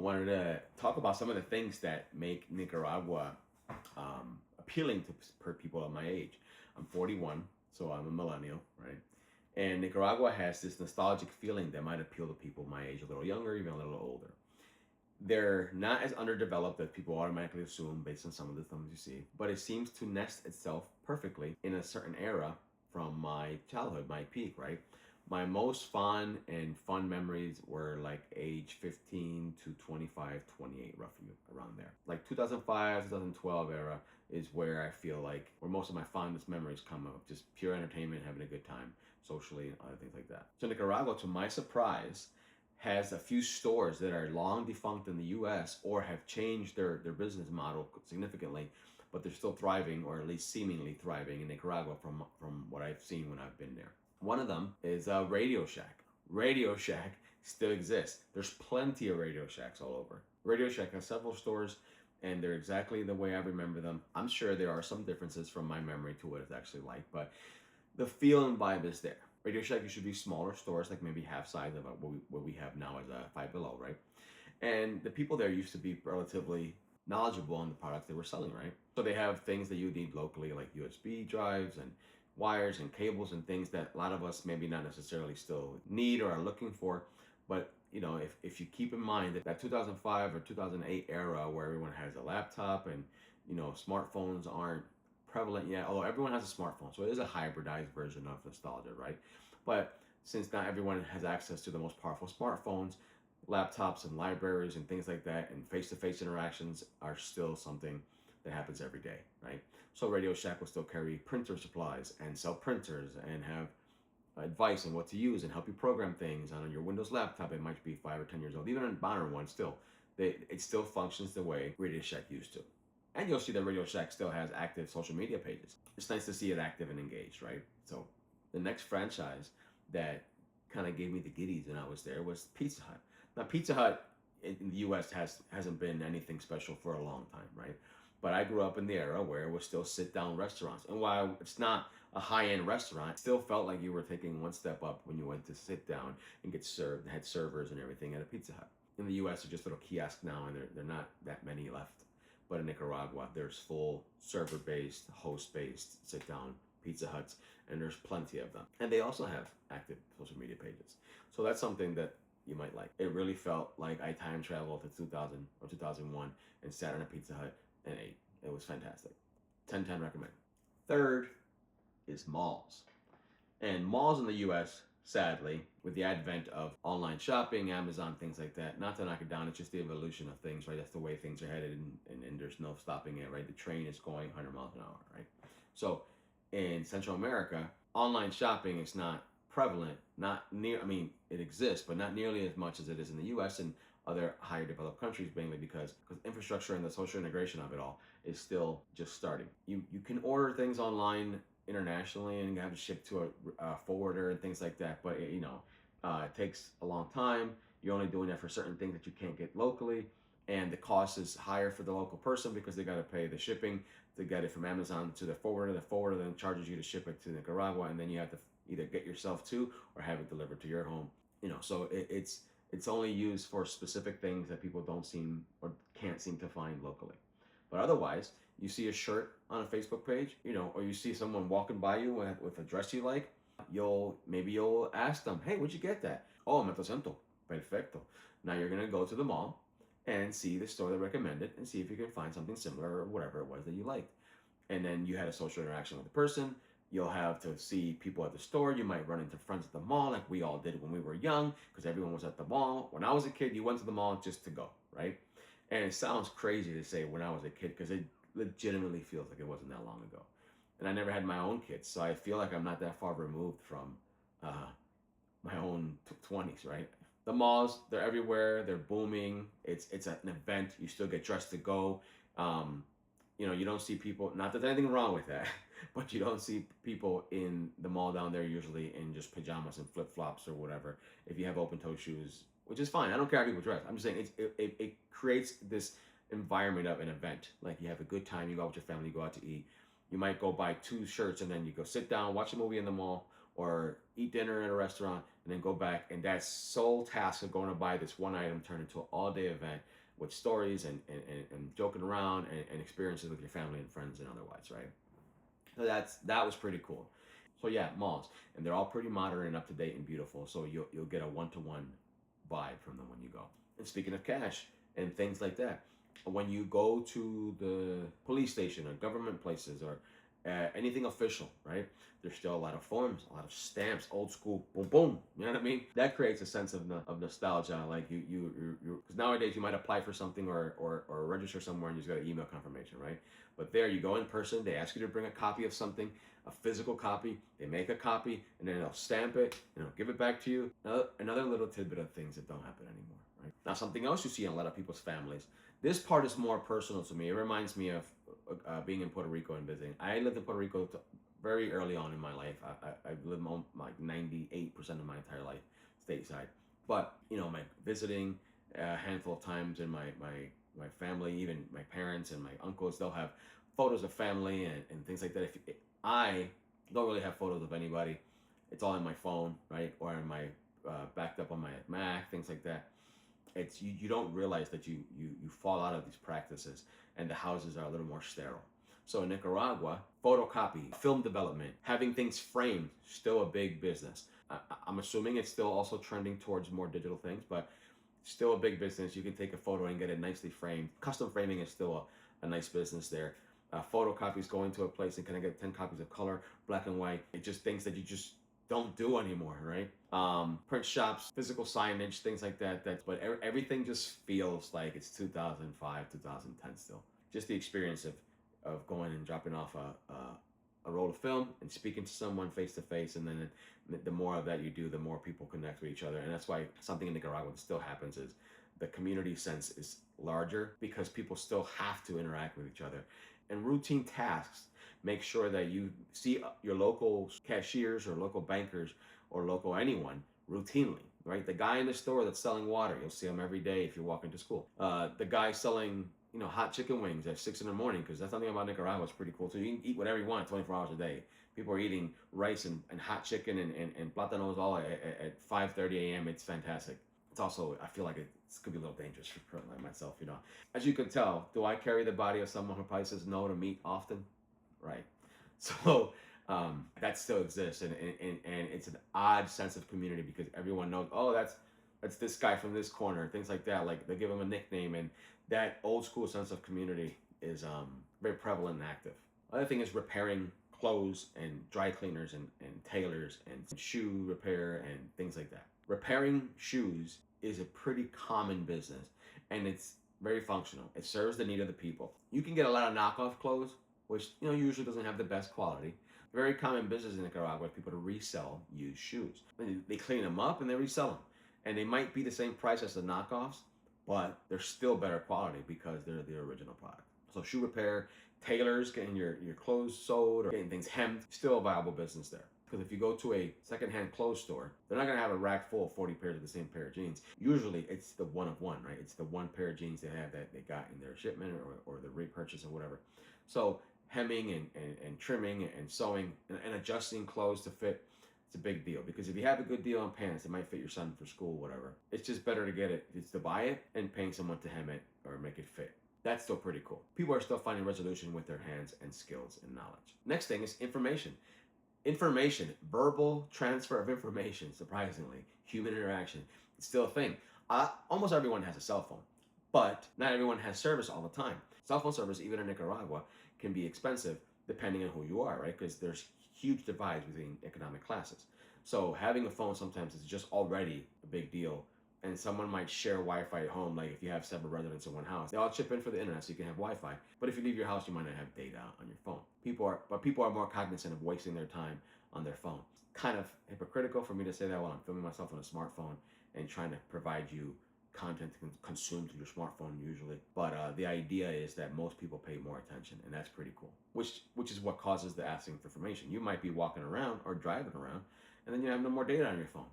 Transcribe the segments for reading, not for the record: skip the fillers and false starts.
wanted to talk about some of the things that make Nicaragua appealing to people of my age. I'm 41, so I'm a millennial, right? And Nicaragua has this nostalgic feeling that might appeal to people my age, a little younger, even a little older. They're not as underdeveloped as people automatically assume based on some of the things you see, but it seems to nest itself perfectly in a certain era from my childhood, my peak, right? My most fond and fun memories were like age 15 to 25, 28, roughly around there. Like 2005, 2012 era is where I feel like where most of my fondest memories come of just pure entertainment, having a good time socially and other things like that. So Nicaragua, to my surprise, has a few stores that are long defunct in the US or have changed their business model significantly, but they're still thriving, or at least seemingly thriving in Nicaragua from what I've seen when I've been there. One of them is Radio Shack. Radio Shack still exists. There's plenty of Radio Shacks all over. Radio Shack has several stores, and they're exactly the way I remember them. I'm sure there are some differences from my memory to what it's actually like, but the feel and vibe is there. Radio Shack used to be smaller stores, like maybe half size of what we have now as a Five Below, right? And the people there used to be relatively knowledgeable on the products they were selling, right? So they have things that you need locally, like USB drives and wires and cables and things that a lot of us maybe not necessarily still need or are looking for. But you know, if you keep in mind that 2005 or 2008 era where everyone has a laptop and you know smartphones aren't prevalent yet, although everyone has a smartphone, so it is a hybridized version of nostalgia, right? But since not everyone has access to the most powerful smartphones, laptops and libraries and things like that, and face-to-face interactions are still something that happens every day, right? So Radio Shack will still carry printer supplies and sell printers and have advice on what to use and help you program things on your Windows laptop. It might be 5 or 10 years old, even a modern one still. It still functions the way Radio Shack used to. And you'll see that Radio Shack still has active social media pages. It's nice to see it active and engaged, right? So the next franchise that kind of gave me the giddies when I was there was Pizza Hut. Now Pizza Hut in the US hasn't been anything special for a long time, right? But I grew up in the era where it was still sit-down restaurants. And while it's not a high-end restaurant, it still felt like you were taking one step up when you went to sit down and get served. They had servers and everything at a Pizza Hut. In the US, they're just little kiosks now, and they're not that many left. But in Nicaragua, there's full server-based, host-based, sit-down Pizza Huts, and there's plenty of them. And they also have active social media pages. So that's something that you might like. It really felt like I time traveled to 2000 or 2001 and sat in a Pizza Hut and ate. It was fantastic. 10/10 recommend. Third is malls. And malls in the US, sadly, with the advent of online shopping, Amazon, things like that, not to knock it down, it's just the evolution of things, right? That's the way things are headed, and there's no stopping it, right? The train is going 100 miles an hour, right? So in Central America, online shopping is not prevalent, not near, I mean, it exists, but not nearly as much as it is in the US and other higher developed countries, mainly because infrastructure and the social integration of it all is still just starting. You can order things online internationally and have it shipped to a forwarder and things like that, but it takes a long time. You're only doing that for certain things that you can't get locally, and the cost is higher for the local person because they got to pay the shipping to get it from Amazon to the forwarder. The forwarder then charges you to ship it to Nicaragua, and then you have to either get yourself to or have it delivered to your home. So it's only used for specific things that people don't seem or can't seem to find locally. But otherwise, you see a shirt on a Facebook page, or you see someone walking by you with a dress you like, you'll ask them, hey, where'd you get that? Oh, me siento. Perfecto. Now you're gonna go to the mall and see the store that recommended and see if you can find something similar or whatever it was that you liked. And then you had a social interaction with the person. You'll have to see people at the store. You might run into friends at the mall like we all did when we were young because everyone was at the mall. When I was a kid, you went to the mall just to go, right? And it sounds crazy to say when I was a kid because it legitimately feels like it wasn't that long ago. And I never had my own kids, so I feel like I'm not that far removed from my own 20s, right? The malls, they're everywhere. They're booming. It's an event. You still get dressed to go. You don't see people, not that there's anything wrong with that, but you don't see people in the mall down there usually in just pajamas and flip-flops or whatever. If you have open-toe shoes, which is fine. I don't care how people dress. I'm just saying it creates this environment of an event. Like you have a good time, you go out with your family, you go out to eat. You might go buy 2 shirts and then you go sit down, watch a movie in the mall, or eat dinner at a restaurant, and then go back. And that sole task of going to buy this one item turned into an all-day event with stories and joking around and experiences with your family and friends and otherwise, right? So that was pretty cool. So yeah, malls, and they're all pretty modern and up to date and beautiful. So you'll get a one-to-one vibe from them when you go. And speaking of cash and things like that, when you go to the police station or government places or anything official, right? There's still a lot of forms, a lot of stamps, old school, boom, boom. You know what I mean? That creates a sense of nostalgia. Like because nowadays you might apply for something or register somewhere and you just got an email confirmation, right? But there you go in person. They ask you to bring a copy of something, a physical copy. They make a copy and then they'll stamp it and they'll give it back to you. Another little tidbit of things that don't happen anymore, right? Now something else you see in a lot of people's families. This part is more personal to me. It reminds me of being in Puerto Rico and visiting. I lived in Puerto Rico very early on in my life. I lived like 98% of my entire life stateside. But, my visiting a handful of times in my family, even my parents and my uncles, they'll have photos of family and things like that. I don't really have photos of anybody. It's all in my phone, right? Or in my backed up on my Mac, things like that. It's you don't realize that you fall out of these practices and the houses are a little more sterile. So in Nicaragua, photocopy, film development, having things framed, still a big business. I'm assuming it's still also trending towards more digital things, but still a big business. You can take a photo and get it nicely framed. Custom framing is still a nice business there. Photocopies, going to a place and can I get 10 copies of color, black and white. It's just things that you just don't do anymore, right? Print shops, physical signage, things like that. But everything just feels like it's 2005, 2010 still. Just the experience of going and dropping off a roll of film and speaking to someone face to face, and then the more of that you do, the more people connect with each other. And that's why something in Nicaragua that still happens is the community sense is larger because people still have to interact with each other. And routine tasks make sure that you see your local cashiers or local bankers or local anyone routinely, right? The guy in the store that's selling water, you'll see him every day if you're walking to school. The guy selling hot chicken wings at 6 in the morning, because that's something about Nicaragua is pretty cool. So you can eat whatever you want 24 hours a day. People are eating rice and hot chicken and plátanos all at 5:30 a.m. It's fantastic. It's also, I feel like it's could be a little dangerous for like myself, As you can tell, do I carry the body of someone who probably says no to meat often? Right. So that still exists, and it's an odd sense of community because everyone knows, oh, that's this guy from this corner, things like that. Like they give him a nickname, and that old school sense of community is very prevalent and active. Other thing is repairing clothes and dry cleaners and tailors and shoe repair and things like that. Repairing shoes is a pretty common business, and it's very functional. It serves the need of the people. You can get a lot of knockoff clothes, which usually doesn't have the best quality. Very common business in Nicaragua is people to resell used shoes. They clean them up and they resell them, and they might be the same price as the knockoffs, but they're still better quality because they're the original product. So shoe repair, tailors, getting your clothes sewed or getting things hemmed, still a viable business there. Because if you go to a secondhand clothes store, they're not going to have a rack full of 40 pairs of the same pair of jeans. Usually it's the one of one, right? It's the one pair of jeans they have that they got in their shipment or the repurchase or whatever. So hemming and trimming and sewing and adjusting clothes to fit, it's a big deal. Because if you have a good deal on pants that might fit your son for school, whatever, it's just better to get it. It's to buy it and paying someone to hem it or make it fit. That's still pretty cool. People are still finding resolution with their hands and skills and knowledge. Next thing is information. Information, verbal transfer of information, surprisingly, human interaction, it's still a thing. Almost everyone has a cell phone, but not everyone has service all the time. Cell phone service, even in Nicaragua, can be expensive depending on who you are, right? Because there's huge divides between economic classes. So having a phone sometimes is just already a big deal. And someone might share Wi-Fi at home, like if you have several residents in one house, they all chip in for the internet so you can have Wi-Fi. But if you leave your house, you might not have data on your phone. People are more cognizant of wasting their time on their phone. Kind of hypocritical for me to say that while I'm filming myself on a smartphone and trying to provide you content to consume through your smartphone usually. But the idea is that most people pay more attention, and that's pretty cool. Which is what causes the asking for information. You might be walking around or driving around, and then you have no more data on your phone.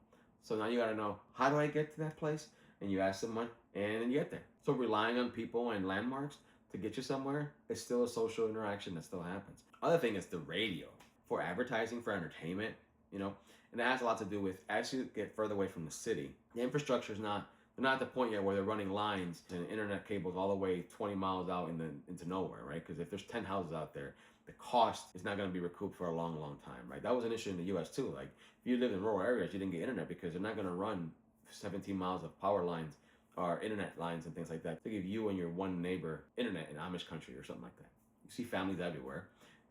So now you got to know, how do I get to that place? And you ask someone, and then you get there. So relying on people and landmarks to get you somewhere is still a social interaction that still happens. Other thing is the radio for advertising, for entertainment, and it has a lot to do with as you get further away from the city, the infrastructure is not They're not at the point yet where they're running lines and internet cables all the way 20 miles out into nowhere, right? Because if there's 10 houses out there, the cost is not going to be recouped for a long, long time, right? That was an issue in the U.S. too. Like if you live in rural areas, you didn't get internet because they're not going to run 17 miles of power lines or internet lines and things like that to give you and your one neighbor internet in Amish country or something like that. You see families everywhere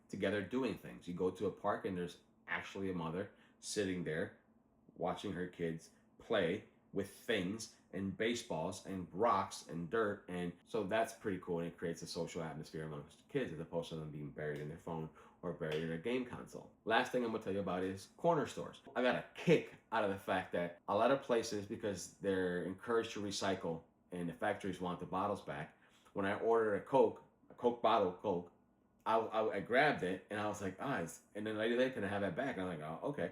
together doing things. You go to a park and there's actually a mother sitting there watching her kids play with things and baseballs and rocks and dirt, and so that's pretty cool, and it creates a social atmosphere amongst the kids as opposed to them being buried in their phone or buried in their game console. Last thing I'm gonna tell you about is corner stores. I got a kick out of the fact that a lot of places, because they're encouraged to recycle and the factories want the bottles back, when I ordered a Coke bottle of Coke, I grabbed it and I was like, and then the lady there, can I have that back? And I'm like, oh, okay.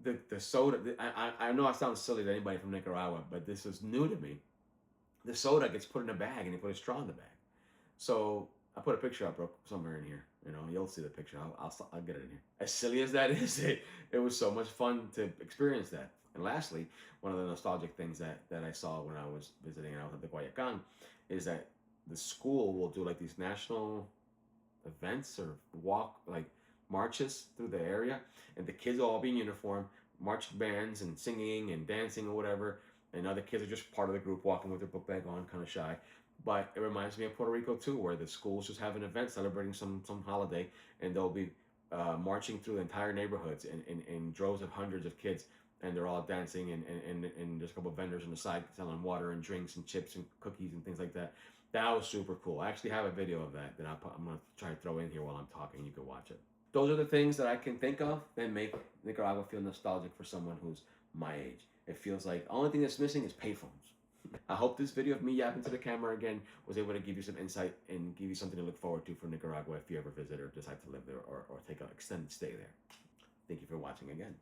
The soda, I know I sound silly to anybody from Nicaragua, but this is new to me. The soda gets put in a bag and they put a straw in the bag. So I put a picture up somewhere in here. You'll see the picture. I'll get it in here. As silly as that is, it was so much fun to experience that. And lastly, one of the nostalgic things that I saw when I was visiting and I was at the Guayacán is that the school will do like these national events or marches through the area, and the kids will all be in uniform, marching bands and singing and dancing or whatever, and other kids are just part of the group walking with their book bag on, kind of shy. But it reminds me of Puerto Rico too, where the schools just have an event celebrating some holiday, and they'll be marching through the entire neighborhoods in droves of hundreds of kids, and they're all dancing, and there's a couple of vendors on the side selling water and drinks and chips and cookies and things like that. That was super cool. I actually have a video of that I'm going to try to throw in here while I'm talking. You can watch it. Those are the things that I can think of that make Nicaragua feel nostalgic for someone who's my age. It feels like the only thing that's missing is payphones. I hope this video of me yapping to the camera again was able to give you some insight and give you something to look forward to for Nicaragua if you ever visit or decide to live there or take an extended stay there. Thank you for watching again.